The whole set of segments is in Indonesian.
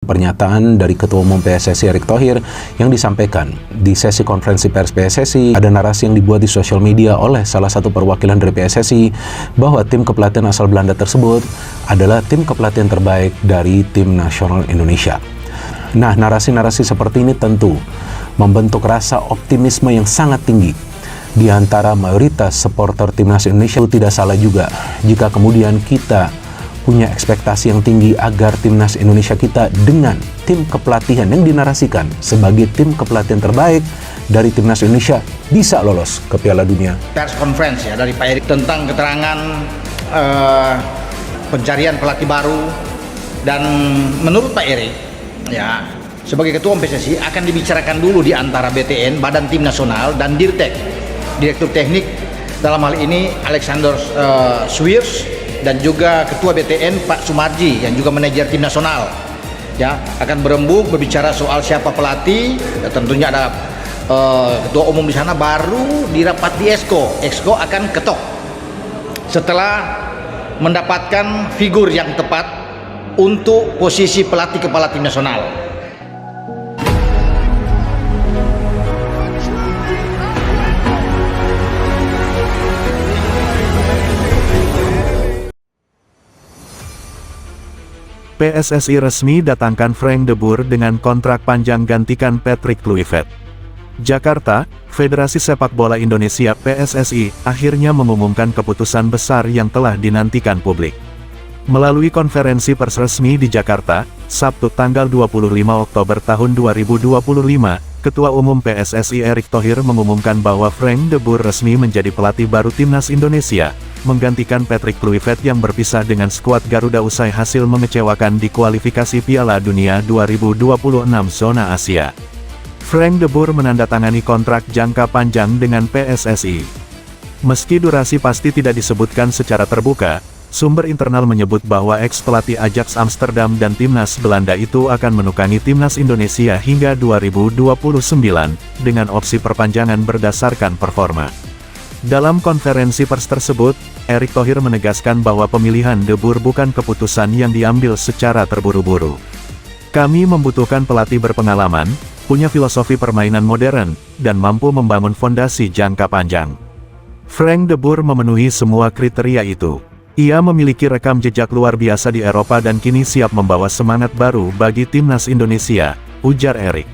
Pernyataan dari Ketua Umum PSSI Erick Thohir yang disampaikan di sesi konferensi pers PSSI. Ada narasi yang dibuat di sosial media oleh salah satu perwakilan dari PSSI bahwa tim kepelatihan asal Belanda tersebut adalah tim kepelatihan terbaik dari tim nasional Indonesia. Nah, narasi-narasi seperti ini tentu membentuk rasa optimisme yang sangat tinggi di antara mayoritas supporter timnas Indonesia. Itu tidak salah juga jika kemudian kita punya ekspektasi yang tinggi agar timnas Indonesia kita dengan tim kepelatihan yang dinarasikan sebagai tim kepelatihan terbaik dari timnas Indonesia bisa lolos ke Piala Dunia. Pers conference ya dari Pak Erick tentang keterangan pencarian pelatih baru, dan menurut Pak Erick ya sebagai Ketua Umum PSSI akan dibicarakan dulu di antara BTN, Badan Tim Nasional, dan Dirtek, Direktur Teknik, dalam hal ini Alexander Swiers, dan juga Ketua BTN Pak Sumarji yang juga manajer tim nasional ya, akan berembuk berbicara soal siapa pelatih ya, tentunya ada Ketua Umum di sana, baru dirapat di Exco akan ketok setelah mendapatkan figur yang tepat untuk posisi pelatih kepala tim nasional. PSSI resmi datangkan Frank de Boer dengan kontrak panjang gantikan Patrick Kluivert. Jakarta, Federasi Sepak Bola Indonesia (PSSI) akhirnya mengumumkan keputusan besar yang telah dinantikan publik. Melalui konferensi pers resmi di Jakarta, Sabtu tanggal 25 Oktober tahun 2025, Ketua Umum PSSI Erick Thohir mengumumkan bahwa Frank de Boer resmi menjadi pelatih baru timnas Indonesia, menggantikan Patrick Kluivert yang berpisah dengan skuad Garuda usai hasil mengecewakan di kualifikasi Piala Dunia 2026 zona Asia. Frank de Boer menandatangani kontrak jangka panjang dengan PSSI. Meski durasi pasti tidak disebutkan secara terbuka, sumber internal menyebut bahwa ex-pelatih Ajax Amsterdam dan timnas Belanda itu akan menukangi timnas Indonesia hingga 2029, dengan opsi perpanjangan berdasarkan performa. Dalam konferensi pers tersebut, Erick Thohir menegaskan bahwa pemilihan de Boer bukan keputusan yang diambil secara terburu-buru. Kami membutuhkan pelatih berpengalaman, punya filosofi permainan modern, dan mampu membangun fondasi jangka panjang. Frank de Boer memenuhi semua kriteria itu. Ia memiliki rekam jejak luar biasa di Eropa dan kini siap membawa semangat baru bagi timnas Indonesia, ujar Erick.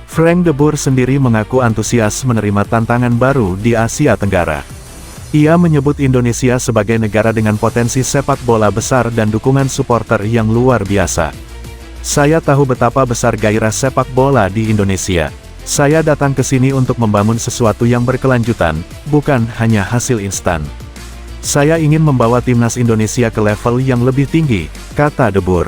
Frank de Boer sendiri mengaku antusias menerima tantangan baru di Asia Tenggara. Ia menyebut Indonesia sebagai negara dengan potensi sepak bola besar dan dukungan supporter yang luar biasa. Saya tahu betapa besar gairah sepak bola di Indonesia. Saya datang ke sini untuk membangun sesuatu yang berkelanjutan, bukan hanya hasil instan. Saya ingin membawa timnas Indonesia ke level yang lebih tinggi, kata de Boer.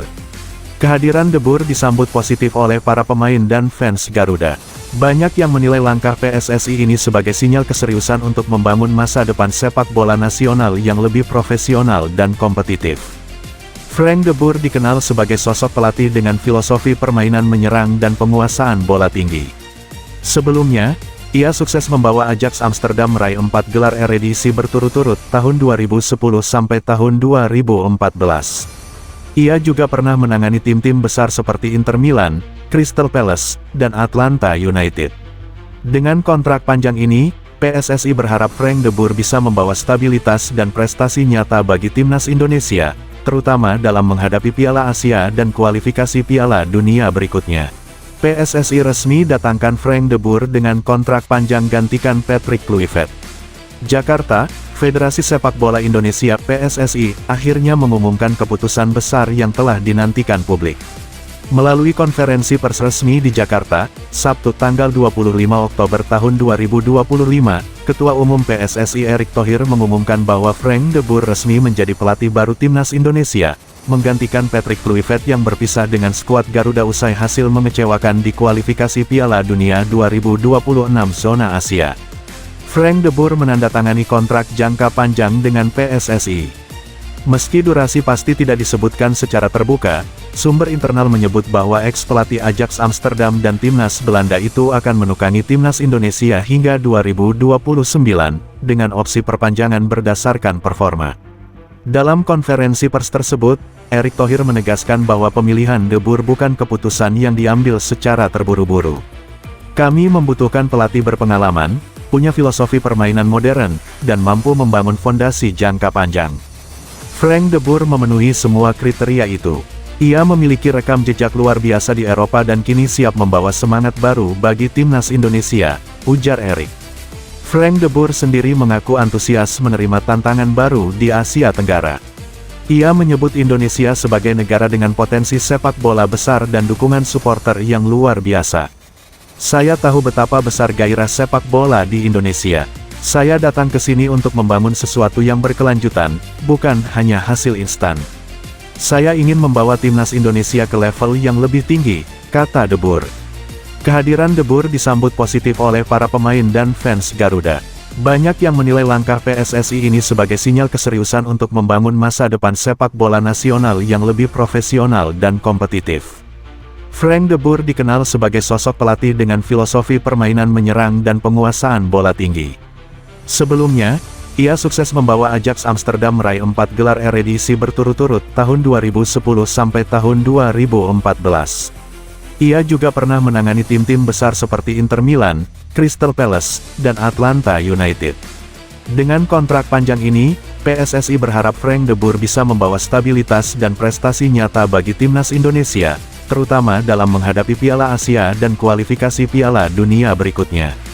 Kehadiran de Boer disambut positif oleh para pemain dan fans Garuda. Banyak yang menilai langkah PSSI ini sebagai sinyal keseriusan untuk membangun masa depan sepak bola nasional yang lebih profesional dan kompetitif. Frank de Boer dikenal sebagai sosok pelatih dengan filosofi permainan menyerang dan penguasaan bola tinggi. Sebelumnya, ia sukses membawa Ajax Amsterdam meraih 4 gelar Eredivisie berturut-turut tahun 2010 sampai tahun 2014. Ia juga pernah menangani tim-tim besar seperti Inter Milan, Crystal Palace, dan Atlanta United. Dengan kontrak panjang ini, PSSI berharap Frank de Boer bisa membawa stabilitas dan prestasi nyata bagi timnas Indonesia, terutama dalam menghadapi Piala Asia dan kualifikasi Piala Dunia berikutnya. PSSI resmi datangkan Frank de Boer dengan kontrak panjang gantikan Patrick Kluivert. Jakarta, Federasi Sepak Bola Indonesia (PSSI) akhirnya mengumumkan keputusan besar yang telah dinantikan publik. Melalui konferensi pers resmi di Jakarta, Sabtu tanggal 25 Oktober tahun 2025, Ketua Umum PSSI Erick Thohir mengumumkan bahwa Frank de Boer resmi menjadi pelatih baru timnas Indonesia, menggantikan Patrick Kluivert yang berpisah dengan skuad Garuda usai hasil mengecewakan di kualifikasi Piala Dunia 2026 zona Asia. Frank de Boer menandatangani kontrak jangka panjang dengan PSSI. Meski durasi pasti tidak disebutkan secara terbuka, sumber internal menyebut bahwa ex-pelatih Ajax Amsterdam dan timnas Belanda itu akan menukangi timnas Indonesia hingga 2029, dengan opsi perpanjangan berdasarkan performa. Dalam konferensi pers tersebut, Erick Thohir menegaskan bahwa pemilihan De Boer bukan keputusan yang diambil secara terburu-buru. Kami membutuhkan pelatih berpengalaman, punya filosofi permainan modern, dan mampu membangun fondasi jangka panjang. Frank De Boer memenuhi semua kriteria itu. Ia memiliki rekam jejak luar biasa di Eropa dan kini siap membawa semangat baru bagi timnas Indonesia, ujar Erick. Frank De Boer sendiri mengaku antusias menerima tantangan baru di Asia Tenggara. Ia menyebut Indonesia sebagai negara dengan potensi sepak bola besar dan dukungan supporter yang luar biasa. Saya tahu betapa besar gairah sepak bola di Indonesia. Saya datang ke sini untuk membangun sesuatu yang berkelanjutan, bukan hanya hasil instan. Saya ingin membawa timnas Indonesia ke level yang lebih tinggi, kata De Boer. Kehadiran De Boer disambut positif oleh para pemain dan fans Garuda. Banyak yang menilai langkah PSSI ini sebagai sinyal keseriusan untuk membangun masa depan sepak bola nasional yang lebih profesional dan kompetitif. Frank De Boer dikenal sebagai sosok pelatih dengan filosofi permainan menyerang dan penguasaan bola tinggi. Sebelumnya, ia sukses membawa Ajax Amsterdam meraih 4 gelar Eredivisie berturut-turut tahun 2010 sampai tahun 2014. Ia juga pernah menangani tim-tim besar seperti Inter Milan, Crystal Palace, dan Atlanta United. Dengan kontrak panjang ini, PSSI berharap Frank De Boer bisa membawa stabilitas dan prestasi nyata bagi timnas Indonesia, terutama dalam menghadapi Piala Asia dan kualifikasi Piala Dunia berikutnya.